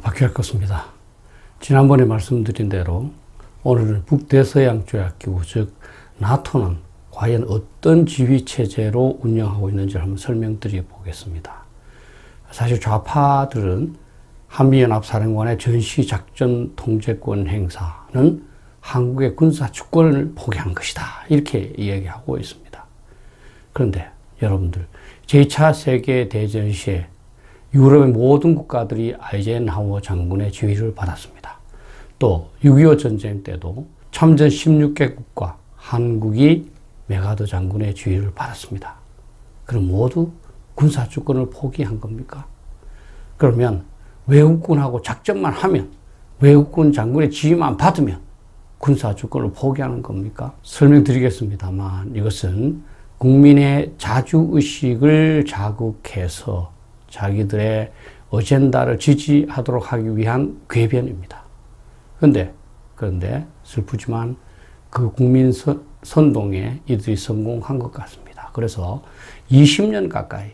박해할 것입니다. 지난번에 말씀드린 대로 오늘은 북대서양조약기구, 즉 나토는 과연 어떤 지휘체제로 운영하고 있는지를 한번 설명드려 보겠습니다. 사실 좌파들은 한미연합사령관의 전시작전 통제권 행사는 한국의 군사 주권을 포기한 것이다, 이렇게 이야기하고 있습니다. 그런데 여러분들, 제2차 세계대전 시에 유럽의 모든 국가들이 아이젠하워 장군의 지휘를 받았습니다. 또 6.25 전쟁 때도 참전 16개국과 한국이 메가더 장군의 지휘를 받았습니다. 그럼 모두 군사주권을 포기한 겁니까? 그러면 외국군하고 작전만 하면, 외국군 장군의 지휘만 받으면 군사주권을 포기하는 겁니까? 설명드리겠습니다만, 이것은 국민의 자주의식을 자극해서 자기들의 어젠다를 지지하도록 하기 위한 궤변입니다. 그런데 슬프지만 그 국민 선동에 이들이 성공한 것 같습니다. 그래서 20년 가까이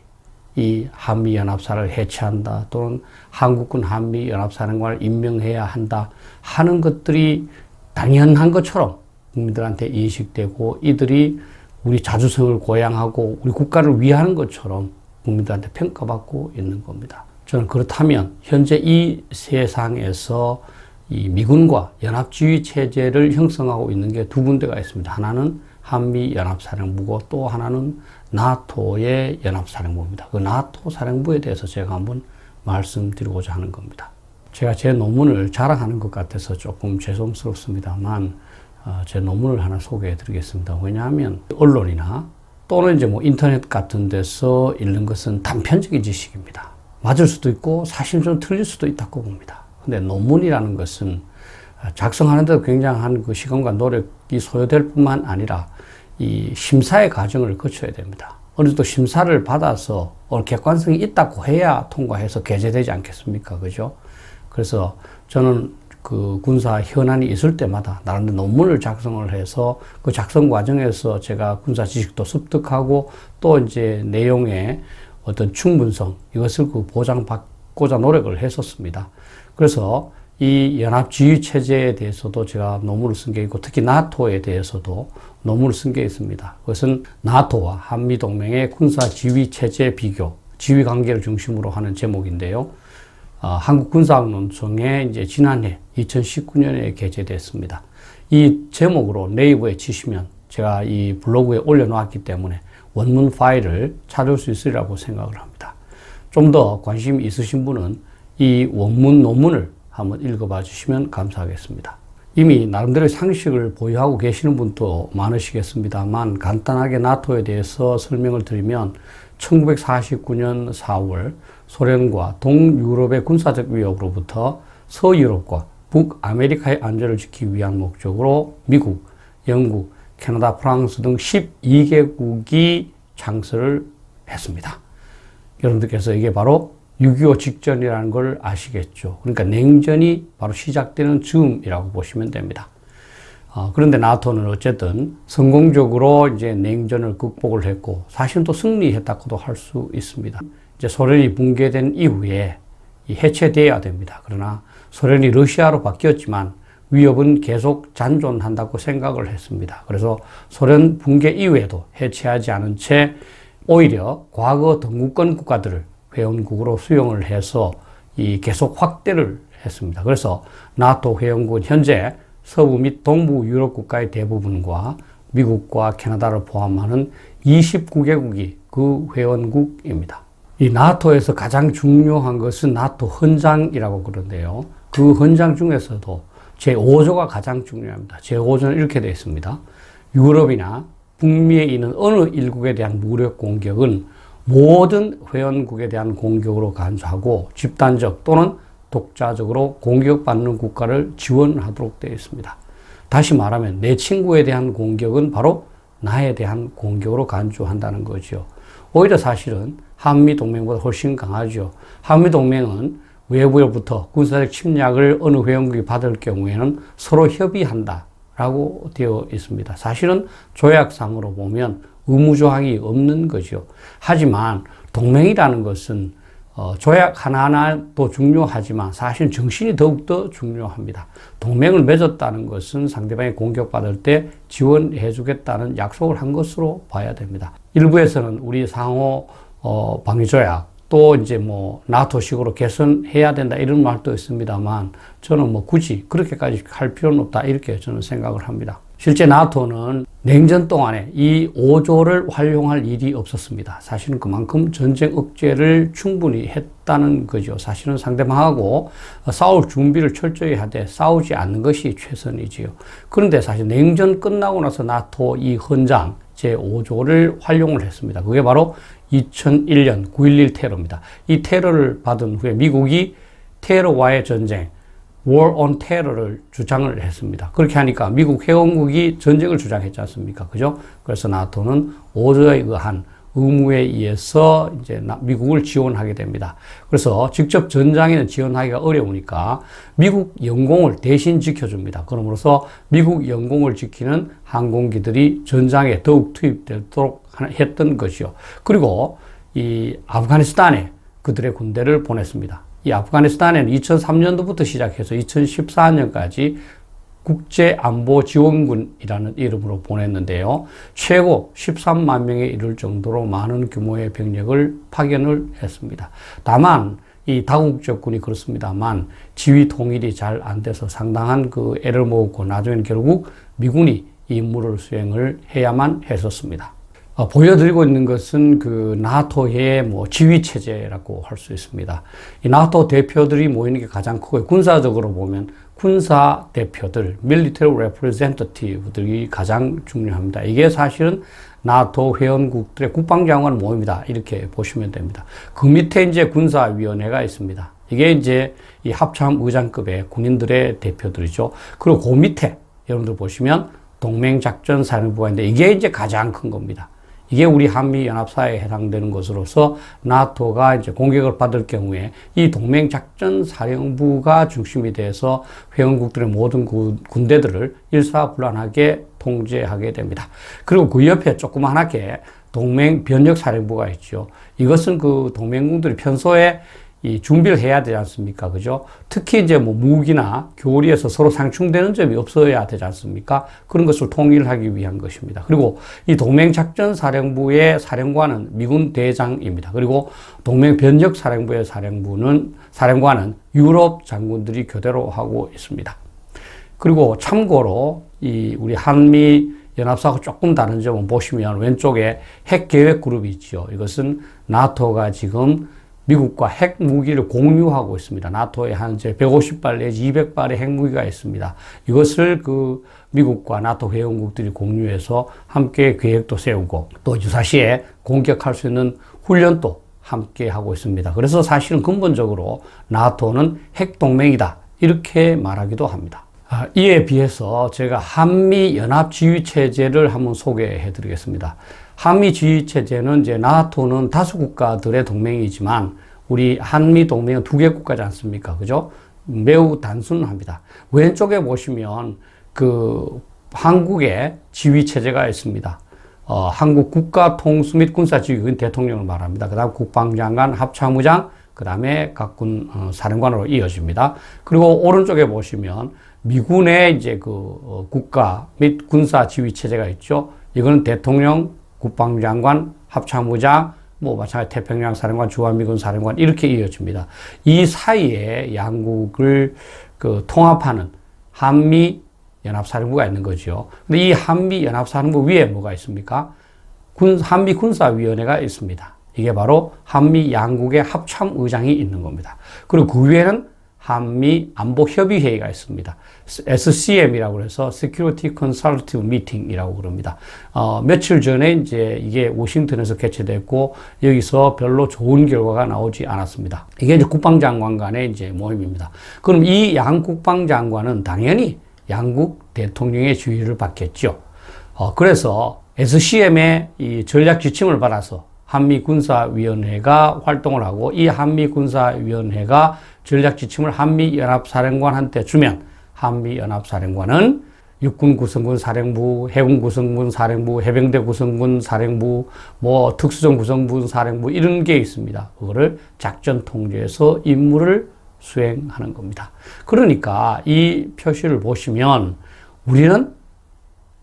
이 한미연합사를 해체한다, 또는 한국군 한미연합사령관을 임명해야 한다 하는 것들이 당연한 것처럼 국민들한테 인식되고, 이들이 우리 자주성을 고양하고 우리 국가를 위하는 것처럼 국민들한테 평가받고 있는 겁니다. 저는 그렇다면 현재 이 세상에서 이 미군과 연합지휘체제를 형성하고 있는 게 두 군데가 있습니다. 하나는 한미연합사령부고 또 하나는 나토의 연합사령부입니다. 그 나토 사령부에 대해서 제가 한번 말씀드리고자 하는 겁니다. 제가 제 논문을 자랑하는 것 같아서 조금 죄송스럽습니다만 제 논문을 하나 소개해 드리겠습니다. 왜냐하면 언론이나 또는 이제 인터넷 같은 데서 읽는 것은 단편적인 지식입니다. 맞을 수도 있고 사실 좀 틀릴 수도 있다고 봅니다. 근데 논문이라는 것은 작성하는 데도 굉장한 그 시간과 노력이 소요될 뿐만 아니라 이 심사의 과정을 거쳐야 됩니다. 어느 정도 심사를 받아서 객관성이 있다고 해야 통과해서 게재되지 않겠습니까? 그죠? 그래서 저는 그 군사 현안이 있을 때마다 나름대로 논문을 작성을 해서 그 작성 과정에서 제가 군사 지식도 습득하고 또 이제 내용의 어떤 충분성, 이것을 그 보장받고자 노력을 했었습니다. 그래서 이 연합지휘체제에 대해서도 제가 논문을 쓴 게 있고, 특히 나토에 대해서도 논문을 쓴 게 있습니다. 그것은 나토와 한미동맹의 군사지휘체제 비교, 지휘관계를 중심으로 하는 제목인데요. 한국군사학논청에 이제 지난해 2019년에 게재됐습니다. 이 제목으로 네이버에 치시면 제가 이 블로그에 올려놓았기 때문에 원문 파일을 찾을 수 있으리라고 생각을 합니다. 좀 더 관심이 있으신 분은 이 원문 논문을 한번 읽어봐 주시면 감사하겠습니다. 이미 나름대로의 상식을 보유하고 계시는 분도 많으시겠습니다만, 간단하게 나토에 대해서 설명을 드리면 1949년 4월 소련과 동유럽의 군사적 위협으로부터 서유럽과 북아메리카의 안전을 지키기 위한 목적으로 미국, 영국, 캐나다, 프랑스 등 12개국이 창설을 했습니다. 여러분들께서 이게 바로 6.25 직전이라는 걸 아시겠죠. 그러니까 냉전이 바로 시작되는 즈음이라고 보시면 됩니다. 그런데 나토는 어쨌든 성공적으로 이제 냉전을 극복을 했고, 사실은 또 승리했다고도 할 수 있습니다. 이제 소련이 붕괴된 이후에 해체돼야 됩니다. 그러나 소련이 러시아로 바뀌었지만 위협은 계속 잔존한다고 생각을 했습니다. 그래서 소련 붕괴 이후에도 해체하지 않은 채 오히려 과거 동구권 국가들을 회원국으로 수용을 해서 계속 확대를 했습니다. 그래서 나토 회원국은 현재 서부 및 동부 유럽 국가의 대부분과 미국과 캐나다를 포함하는 29개국이 그 회원국입니다. 이 나토에서 가장 중요한 것은 나토 헌장이라고 그러는데요. 그 헌장 중에서도 제5조가 가장 중요합니다. 제5조는 이렇게 되어 있습니다. 유럽이나 북미에 있는 어느 일국에 대한 무력 공격은 모든 회원국에 대한 공격으로 간주하고 집단적 또는 독자적으로 공격받는 국가를 지원하도록 되어 있습니다. 다시 말하면 내 친구에 대한 공격은 바로 나에 대한 공격으로 간주한다는 거죠. 오히려 사실은 한미동맹보다 훨씬 강하죠. 한미동맹은 외부로부터 군사적 침략을 어느 회원국이 받을 경우에는 서로 협의한다라고 되어 있습니다. 사실은 조약상으로 보면 의무조항이 없는 거죠. 하지만 동맹이라는 것은 조약 하나하나도 중요하지만 사실 정신이 더욱더 중요합니다. 동맹을 맺었다는 것은 상대방이 공격받을 때 지원해 주겠다는 약속을 한 것으로 봐야 됩니다. 일부에서는 우리 상호 방위조약 또 이제 뭐 나토식으로 개선해야 된다 이런 말도 있습니다만 저는 뭐 굳이 그렇게까지 할 필요는 없다 이렇게 저는 생각을 합니다. 실제 나토는 냉전 동안에 이 5조를 활용할 일이 없었습니다. 사실은 그만큼 전쟁 억제를 충분히 했다는 거죠. 사실은 상대방하고 싸울 준비를 철저히 하되 싸우지 않는 것이 최선이지요. 그런데 사실 냉전 끝나고 나서 나토 이 헌장 제5조를 활용을 했습니다. 그게 바로 2001년 9.11 테러입니다. 이 테러를 받은 후에 미국이 테러와의 전쟁, War on Terror를 주장을 했습니다. 그렇게 하니까 미국 회원국이 전쟁을 주장했지 않습니까? 그죠? 그래서 나토는 5조에 의한 의무에 의해서 이제 미국을 지원하게 됩니다. 그래서 직접 전장에는 지원하기가 어려우니까 미국 영공을 대신 지켜줍니다. 그러므로써 미국 영공을 지키는 항공기들이 전장에 더욱 투입되도록 했던 것이요. 그리고 이 아프가니스탄에 그들의 군대를 보냈습니다. 이 아프가니스탄에는 2003년도부터 시작해서 2014년까지 국제안보지원군이라는 이름으로 보냈는데요. 최고 13만 명에 이를 정도로 많은 규모의 병력을 파견을 했습니다. 다만 이 다국적군이 그렇습니다만 지휘 통일이 잘 안 돼서 상당한 그 애를 먹었고 나중에는 결국 미군이 이 임무를 수행을 해야만 했었습니다. 보여드리고 있는 것은 그 나토의 뭐 지휘 체제라고 할 수 있습니다. 이 나토 대표들이 모이는 게 가장 크고요. 군사적으로 보면 군사 대표들, military representative들이 가장 중요합니다. 이게 사실은 나토 회원국들의 국방장관 모임이다. 이렇게 보시면 됩니다. 그 밑에 이제 군사위원회가 있습니다. 이게 이제 이 합참의장급의 군인들의 대표들이죠. 그리고 그 밑에 여러분들 보시면 동맹작전사령부가 있는데 이게 이제 가장 큰 겁니다. 이게 우리 한미연합사에 해당되는 것으로서 나토가 이제 공격을 받을 경우에 이 동맹작전사령부가 중심이 돼서 회원국들의 모든 군대들을 일사불란하게 통제하게 됩니다. 그리고 그 옆에 조그만하게 동맹변력사령부가 있죠. 이것은 그 동맹국들이 평소에 이 준비를 해야 되지 않습니까? 그죠? 특히 이제 뭐 무기나 교리에서 서로 상충되는 점이 없어야 되지 않습니까? 그런 것을 통일하기 위한 것입니다. 그리고 이 동맹작전사령부의 사령관은 미군 대장입니다. 그리고 동맹변력사령부의 사령관은 유럽 장군들이 교대로 하고 있습니다. 그리고 참고로 이 우리 한미 연합사하고 조금 다른 점은 보시면 왼쪽에 핵계획 그룹이 있죠. 이것은 나토가 지금 미국과 핵무기를 공유하고 있습니다. 나토에 한 150발 내지 200발의 핵무기가 있습니다. 이것을 그 미국과 나토 회원국들이 공유해서 함께 계획도 세우고 또 유사시에 공격할 수 있는 훈련도 함께 하고 있습니다. 그래서 사실은 근본적으로 나토는 핵동맹이다. 이렇게 말하기도 합니다. 이에 비해서 제가 한미연합지휘체제를 한번 소개해 드리겠습니다. 한미지휘체제는 이제 나토는 다수 국가들의 동맹이지만 우리 한미 동맹은 2개 국가지 않습니까? 그죠? 매우 단순합니다. 왼쪽에 보시면 그 한국의 지휘체제가 있습니다. 한국 국가통수 및 군사지휘 대통령을 말합니다. 그 다음 국방장관, 합참의장, 그 다음에 각군 사령관으로 이어집니다. 그리고 오른쪽에 보시면 미군의 이제 그 국가 및 군사지휘체제가 있죠. 이거는 대통령, 국방장관, 합참의장, 뭐 마찬가지 태평양 사령관, 주한미군 사령관 이렇게 이어집니다. 이 사이에 양국을 그 통합하는 한미 연합사령부가 있는 거죠. 근데 이 한미 연합사령부 위에 뭐가 있습니까? 한미 군사위원회가 있습니다. 이게 바로 한미 양국의 합참의장이 있는 겁니다. 그리고 그 위에는 한미 안보협의회의가 있습니다. SCM이라고 해서 Security Consultative Meeting이라고 그럽니다. 며칠 전에 이제 이게 워싱턴에서 개최됐고 여기서 별로 좋은 결과가 나오지 않았습니다. 이게 이제 국방장관 간의 이제 모임입니다. 그럼 이 양 국방장관은 당연히 양국 대통령의 지휘를 받겠죠. 그래서 SCM의 이 전략 지침을 받아서 한미군사위원회가 활동을 하고 이 한미군사위원회가 전략 지침을 한미연합사령관한테 주면 한미연합사령관은 육군 구성군 사령부, 해군 구성군 사령부, 해병대 구성군 사령부, 뭐 특수정 구성군 사령부 이런 게 있습니다. 그거를 작전 통제에서 임무를 수행하는 겁니다. 그러니까 이 표시를 보시면 우리는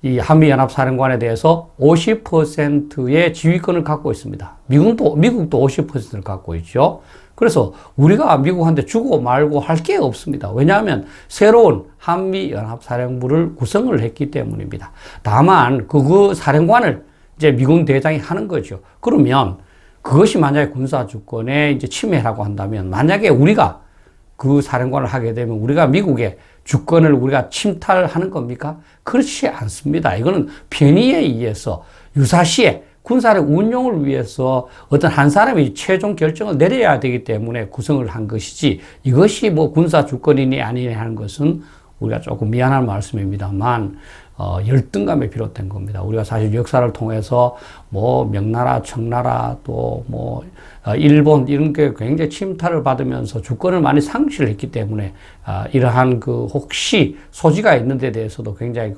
이 한미연합사령관에 대해서 50%의 지휘권을 갖고 있습니다. 미국도 50%를 갖고 있죠. 그래서 우리가 미국한테 주고 말고 할 게 없습니다. 왜냐하면 새로운 한미연합사령부를 구성을 했기 때문입니다. 다만 그 사령관을 이제 미군 대장이 하는 거죠. 그러면 그것이 만약에 군사주권에 이제 침해라고 한다면, 만약에 우리가 그 사령관을 하게 되면 우리가 미국의 주권을 우리가 침탈하는 겁니까? 그렇지 않습니다. 이거는 편의에 의해서 유사시에 군사력 운용을 위해서 어떤 한 사람이 최종 결정을 내려야 되기 때문에 구성을 한 것이지, 이것이 뭐 군사 주권이니 아니니 하는 것은 우리가 조금 미안한 말씀입니다만 열등감에 비롯된 겁니다. 우리가 사실 역사를 통해서 뭐 명나라, 청나라 또 뭐 일본 이런 게 굉장히 침탈을 받으면서 주권을 많이 상실을 했기 때문에 이러한 그 혹시 소지가 있는 데 대해서도 굉장히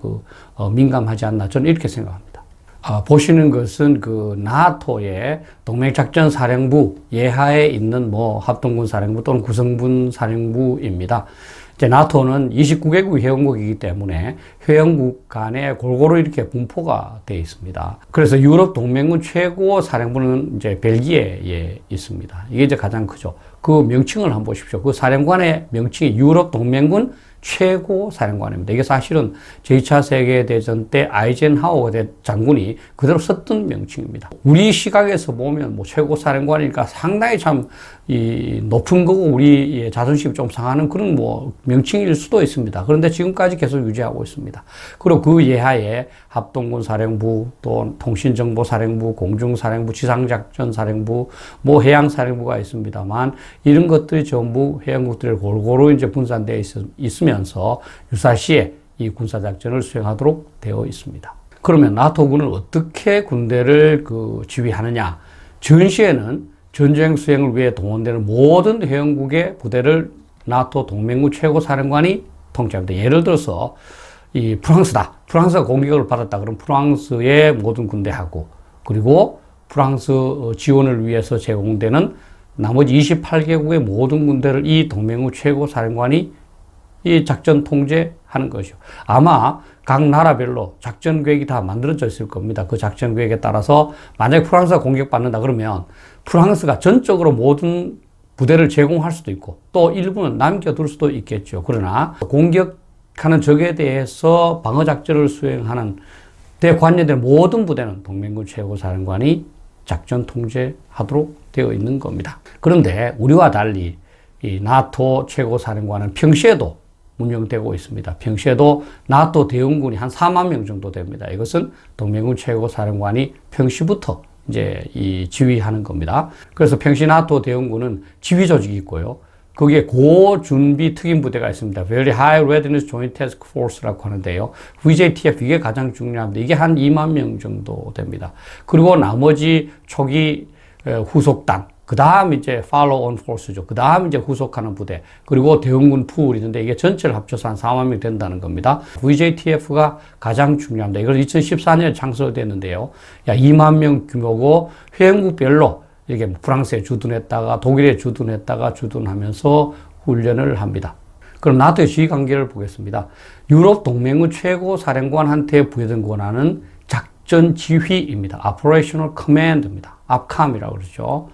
민감하지 않나, 저는 이렇게 생각합니다. 보시는 것은 그 나토의 동맹작전사령부 예하에 있는 뭐 합동군 사령부 또는 구성군 사령부입니다. 이제 나토는 29개국 회원국이기 때문에 회원국 간에 골고루 이렇게 분포가 되어 있습니다. 그래서 유럽 동맹군 최고 사령부는 이제 벨기에에 있습니다. 이게 이제 가장 크죠. 그 명칭을 한번 보십시오. 그 사령관의 명칭이 유럽 동맹군 최고 사령관입니다. 이게 사실은 제2차 세계대전 때 아이젠하워 장군이 그대로 썼던 명칭입니다. 우리 시각에서 보면 뭐 최고 사령관이니까 상당히 참 높은 거고 우리의 자존심이 좀 상하는 그런 뭐 명칭일 수도 있습니다. 그런데 지금까지 계속 유지하고 있습니다. 그리고 그 예하에 합동군 사령부, 또 통신정보사령부, 공중사령부, 지상작전사령부, 뭐 해양사령부가 있습니다만, 이런 것들이 전부 회원국들이 골고루 이제 분산되어 있으면서 유사시에 이 군사작전을 수행하도록 되어 있습니다. 그러면 나토군은 어떻게 군대를 지휘하느냐? 전시에는 전쟁 수행을 위해 동원되는 모든 회원국의 부대를 나토 동맹군 최고사령관이 통제합니다. 예를 들어서 이 프랑스다. 프랑스가 공격을 받았다. 그럼 프랑스의 모든 군대하고, 그리고 프랑스 지원을 위해서 제공되는 나머지 28개국의 모든 군대를 이 동맹군 최고사령관이 이 작전 통제하는 것이죠. 아마 각 나라별로 작전 계획이 다 만들어져 있을 겁니다. 그 작전 계획에 따라서 만약에 프랑스가 공격받는다 그러면 프랑스가 전적으로 모든 부대를 제공할 수도 있고 또 일부는 남겨둘 수도 있겠죠. 그러나 공격하는 적에 대해서 방어작전을 수행하는 데 관련된 모든 부대는 동맹군 최고사령관이 작전 통제하도록 되어 있는 겁니다. 그런데 우리와 달리 이 나토 최고사령관은 평시에도 운영되고 있습니다. 평시에도 나토 대원군이 한 4만 명 정도 됩니다. 이것은 동맹군 최고사령관이 평시부터 이제 지휘하는 겁니다. 그래서 평시 나토 대원군은 지휘 조직이 있고요. 거기에 고준비 특임부대가 있습니다. Very High Readiness Joint Task Force라고 하는데요. VJTF, 이게 가장 중요합니다. 이게 한 2만 명 정도 됩니다. 그리고 나머지 초기 후속단, 그 다음 이제 Follow on Force죠. 그 다음 이제 후속하는 부대, 그리고 대원군 풀이 있는데 이게 전체를 합쳐서 한 4만 명 된다는 겁니다. VJTF가 가장 중요합니다. 이걸 2014년에 창설됐는데요. 2만 명 규모고 회원국별로 이렇게 프랑스에 주둔했다가 독일에 주둔했다가 주둔하면서 훈련을 합니다. 그럼 나토의 지휘 관계를 보겠습니다. 유럽 동맹군 최고 사령관한테 부여된 권한은 작전 지휘입니다. Operational Command입니다. APCOM이라고 그러죠.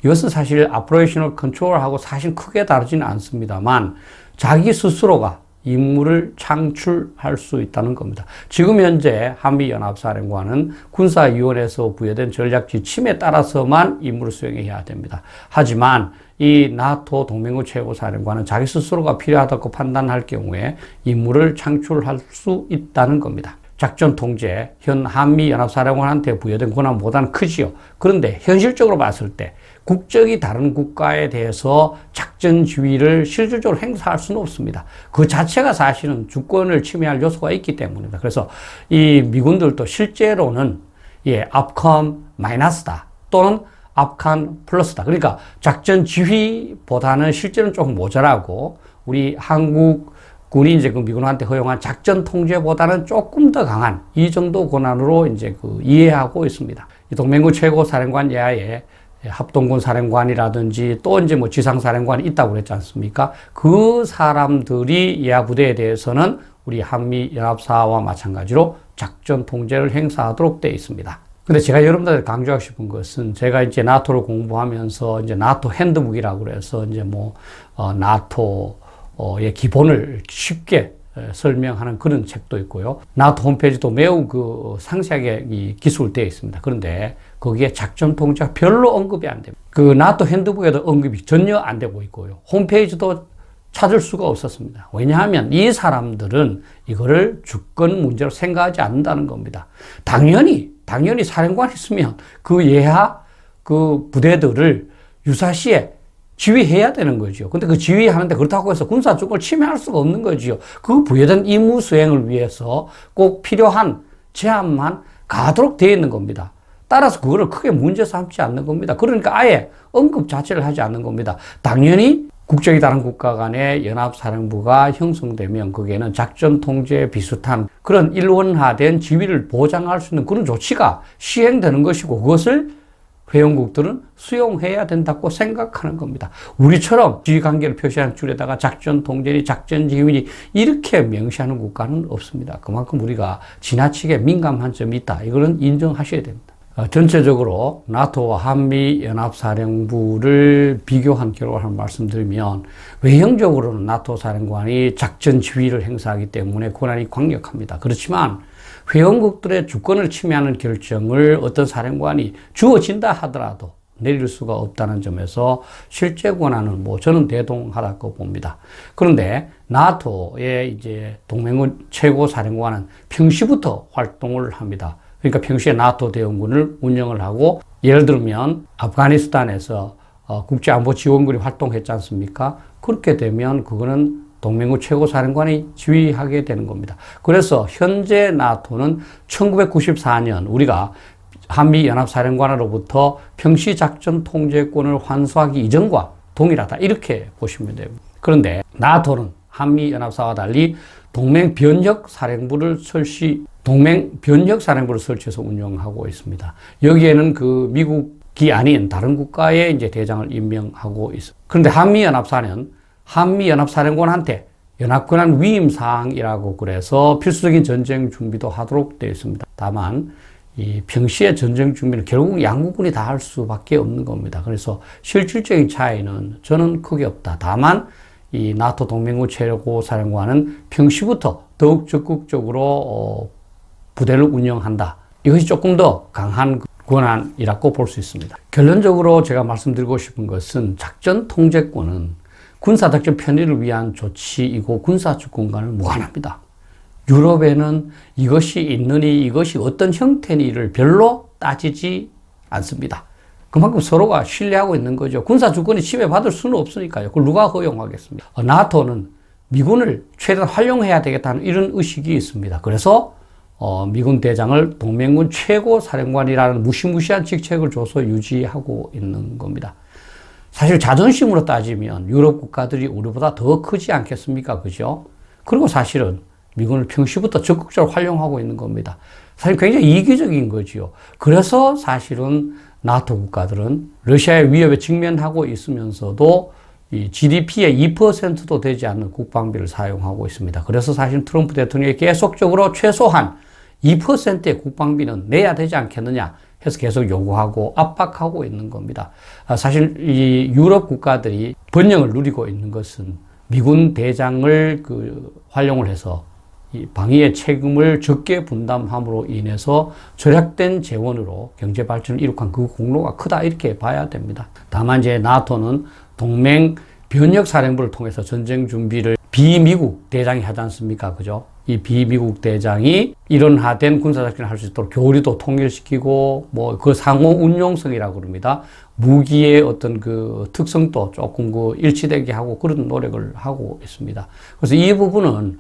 이것은 사실 Operational Control하고 사실 크게 다르지는 않습니다만 자기 스스로가 임무를 창출할 수 있다는 겁니다. 지금 현재 한미연합사령관은 군사위원회에서 부여된 전략 지침에 따라서만 임무를 수행해야 됩니다. 하지만 이 나토 동맹군 최고사령관은 자기 스스로가 필요하다고 판단할 경우에 임무를 창출할 수 있다는 겁니다. 작전 통제, 현 한미연합사령관한테 부여된 권한보다는 크지요. 그런데 현실적으로 봤을 때 국적이 다른 국가에 대해서 작전 지휘를 실질적으로 행사할 수는 없습니다. 그 자체가 사실은 주권을 침해할 요소가 있기 때문입니다. 그래서 이 미군들도 실제로는 APCOM 마이너스다 또는 APCOM 플러스다. 그러니까 작전 지휘보다는 실제는 조금 모자라고 우리 한국 군이 이제 그 미군한테 허용한 작전 통제보다는 조금 더 강한 이 정도 권한으로 이제 그 이해하고 있습니다. 이 동맹군 최고 사령관 이하에 합동군 사령관이라든지 또 이제 뭐 지상사령관이 있다고 그랬지 않습니까? 그 사람들이 예하 부대에 대해서는 우리 한미연합사와 마찬가지로 작전 통제를 행사하도록 되어 있습니다. 근데 제가 여러분들 강조하고 싶은 것은 제가 이제 나토를 공부하면서 이제 나토 핸드북이라고 그래서 이제 뭐, 나토의 기본을 쉽게 설명하는 그런 책도 있고요. 나토 홈페이지도 매우 그 상세하게 이 기술되어 있습니다. 그런데 거기에 작전 통제가 별로 언급이 안 됩니다. 그 나토 핸드북에도 언급이 전혀 안 되고 있고요. 홈페이지도 찾을 수가 없었습니다. 왜냐하면 이 사람들은 이거를 주권 문제로 생각하지 않는다는 겁니다. 당연히 사령관이 있으면 그 예하 그 부대들을 유사시에 지휘해야 되는 거죠. 근데 그 지휘하는데 그렇다고 해서 군사 주권을 침해할 수가 없는 거죠. 그 부여된 임무 수행을 위해서 꼭 필요한 제한만 가도록 되어 있는 겁니다. 따라서 그거를 크게 문제 삼지 않는 겁니다. 그러니까 아예 언급 자체를 하지 않는 겁니다. 당연히 국적이 다른 국가 간의 연합사령부가 형성되면 거기에는 작전 통제에 비슷한 그런 일원화된 지위를 보장할 수 있는 그런 조치가 시행되는 것이고 그것을 회원국들은 수용해야 된다고 생각하는 겁니다. 우리처럼 지휘관계를 표시하는 줄에다가 작전 통제니 작전 지휘니 이렇게 명시하는 국가는 없습니다. 그만큼 우리가 지나치게 민감한 점이 있다. 이거는 인정하셔야 됩니다. 전체적으로 나토와 한미연합사령부를 비교한 결과를 말씀드리면 외형적으로는 나토 사령관이 작전 지휘를 행사하기 때문에 권한이 강력합니다. 그렇지만 회원국들의 주권을 침해하는 결정을 어떤 사령관이 주어진다 하더라도 내릴 수가 없다는 점에서 실제 권한은 뭐 저는 대동하다고 봅니다. 그런데 나토의 이제 동맹군 최고 사령관은 평시부터 활동을 합니다. 그러니까 평시에 나토 대원군을 운영을 하고 예를 들면 아프가니스탄에서 국제안보지원군이 활동했지 않습니까? 그렇게 되면 그거는 동맹군 최고사령관이 지휘하게 되는 겁니다. 그래서 현재 나토는 1994년 우리가 한미연합사령관으로부터 평시작전 통제권을 환수하기 이전과 동일하다 이렇게 보시면 됩니다. 그런데 나토는 한미연합사와 달리 동맹변혁사령부를 설치해서 운영하고 있습니다. 여기에는 그 미국이 아닌 다른 국가의 이제 대장을 임명하고 있습니다. 그런데 한미연합사는 한미연합사령관한테 연합권한 위임사항이라고 그래서 필수적인 전쟁 준비도 하도록 되어 있습니다. 다만 이 평시의 전쟁 준비는 결국 양국군이 다 할 수밖에 없는 겁니다. 그래서 실질적인 차이는 저는 크게 없다. 다만 이 나토 동맹군 최고사령관은 평시부터 더욱 적극적으로 부대를 운영한다. 이것이 조금 더 강한 권한이라고 볼 수 있습니다. 결론적으로 제가 말씀드리고 싶은 것은 작전 통제권은 군사작전 편의를 위한 조치이고 군사주권과는 무관합니다. 유럽에는 이것이 있느니 이것이 어떤 형태니를 별로 따지지 않습니다. 그만큼 서로가 신뢰하고 있는 거죠. 군사주권이 침해받을 수는 없으니까요. 그걸 누가 허용하겠습니까? 나토는 미군을 최대한 활용해야 되겠다는 이런 의식이 있습니다. 그래서 미군 대장을 동맹군 최고사령관이라는 무시무시한 직책을 줘서 유지하고 있는 겁니다. 사실 자존심으로 따지면 유럽 국가들이 우리보다 더 크지 않겠습니까? 그죠? 그리고 사실은 미군을 평시부터 적극적으로 활용하고 있는 겁니다. 사실 굉장히 이기적인 거지요. 그래서 사실은 나토 국가들은 러시아의 위협에 직면하고 있으면서도 이 GDP의 2%도 되지 않는 국방비를 사용하고 있습니다. 그래서 사실 트럼프 대통령이 계속적으로 최소한 2%의 국방비는 내야 되지 않겠느냐 해서 계속 요구하고 압박하고 있는 겁니다. 사실 이 유럽 국가들이 번영을 누리고 있는 것은 미군 대장을 활용을 해서 이 방위의 책임을 적게 분담함으로 인해서 절약된 재원으로 경제 발전을 이룩한 그 공로가 크다 이렇게 봐야 됩니다. 다만 이제 나토는 동맹 변혁사령부를 통해서 전쟁 준비를 비미국 대장이 하지 않습니까? 그죠? 이 비미국 대장이 이론화된 군사작전을 할 수 있도록 교류도 통일시키고, 뭐, 그 상호 운용성이라고 그럽니다. 무기의 어떤 그 특성도 조금 일치되게 하고 그런 노력을 하고 있습니다. 그래서 이 부분은,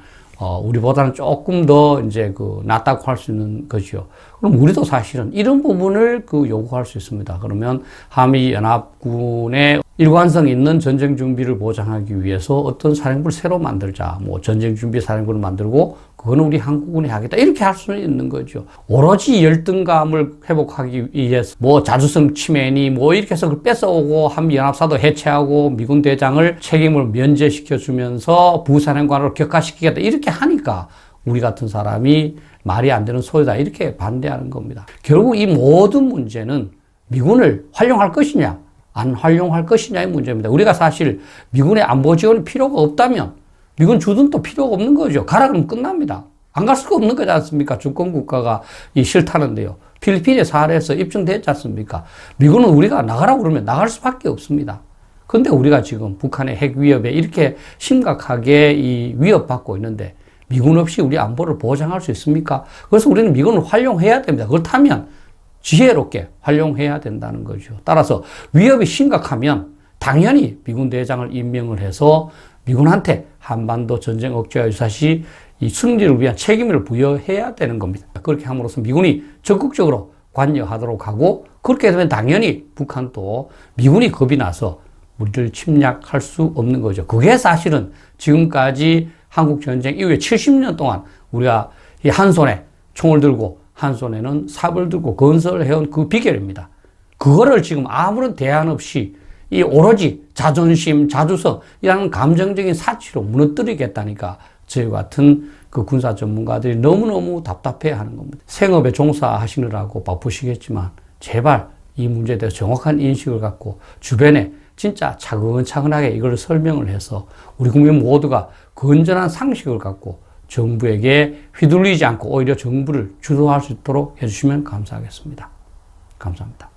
우리보다는 조금 더 이제 낫다고 할 수 있는 거죠. 그럼 우리도 사실은 이런 부분을 요구할 수 있습니다. 그러면 한미연합군의 일관성 있는 전쟁 준비를 보장하기 위해서 어떤 사령부를 새로 만들자. 뭐 전쟁 준비 사령부를 만들고 그거는 우리 한국군이 하겠다. 이렇게 할 수는 있는 거죠. 오로지 열등감을 회복하기 위해서 뭐 자주성 침해니 뭐 이렇게 해서 그걸 뺏어오고 한미연합사도 해체하고 미군 대장을 책임을 면제시켜 주면서 부사령관으로 격화시키겠다. 이렇게 하니까 우리 같은 사람이 말이 안 되는 소리다. 이렇게 반대하는 겁니다. 결국 이 모든 문제는 미군을 활용할 것이냐 안 활용할 것이냐의 문제입니다. 우리가 사실 미군의 안보 지원이 필요가 없다면 미군 주둔도 필요가 없는 거죠. 가라 그러면 끝납니다. 안 갈 수가 없는 거지 않습니까? 주권국가가 싫다는데요. 필리핀의 사례에서 입증됐지 않습니까? 미군은 우리가 나가라고 그러면 나갈 수밖에 없습니다. 근데 우리가 지금 북한의 핵 위협에 이렇게 심각하게 이 위협받고 있는데 미군 없이 우리 안보를 보장할 수 있습니까? 그래서 우리는 미군을 활용해야 됩니다. 그렇다면 지혜롭게 활용해야 된다는 거죠. 따라서 위협이 심각하면 당연히 미군 대장을 임명을 해서 미군한테 한반도 전쟁 억제와 유사시 이 승리를 위한 책임을 부여해야 되는 겁니다. 그렇게 함으로써 미군이 적극적으로 관여하도록 하고 그렇게 되면 당연히 북한도 미군이 겁이 나서 우리를 침략할 수 없는 거죠. 그게 사실은 지금까지 한국 전쟁 이후에 70년 동안 우리가 이 한 손에 총을 들고 한 손에는 삽을 들고 건설해온 그 비결입니다. 그거를 지금 아무런 대안 없이 이 오로지 자존심, 자주성이라는 감정적인 사치로 무너뜨리겠다니까 저희 같은 그 군사 전문가들이 너무너무 답답해 하는 겁니다. 생업에 종사하시느라고 바쁘시겠지만 제발 이 문제에 대해서 정확한 인식을 갖고 주변에 진짜 차근차근하게 이걸 설명을 해서 우리 국민 모두가 건전한 상식을 갖고 정부에게 휘둘리지 않고 오히려 정부를 주도할 수 있도록 해주시면 감사하겠습니다. 감사합니다.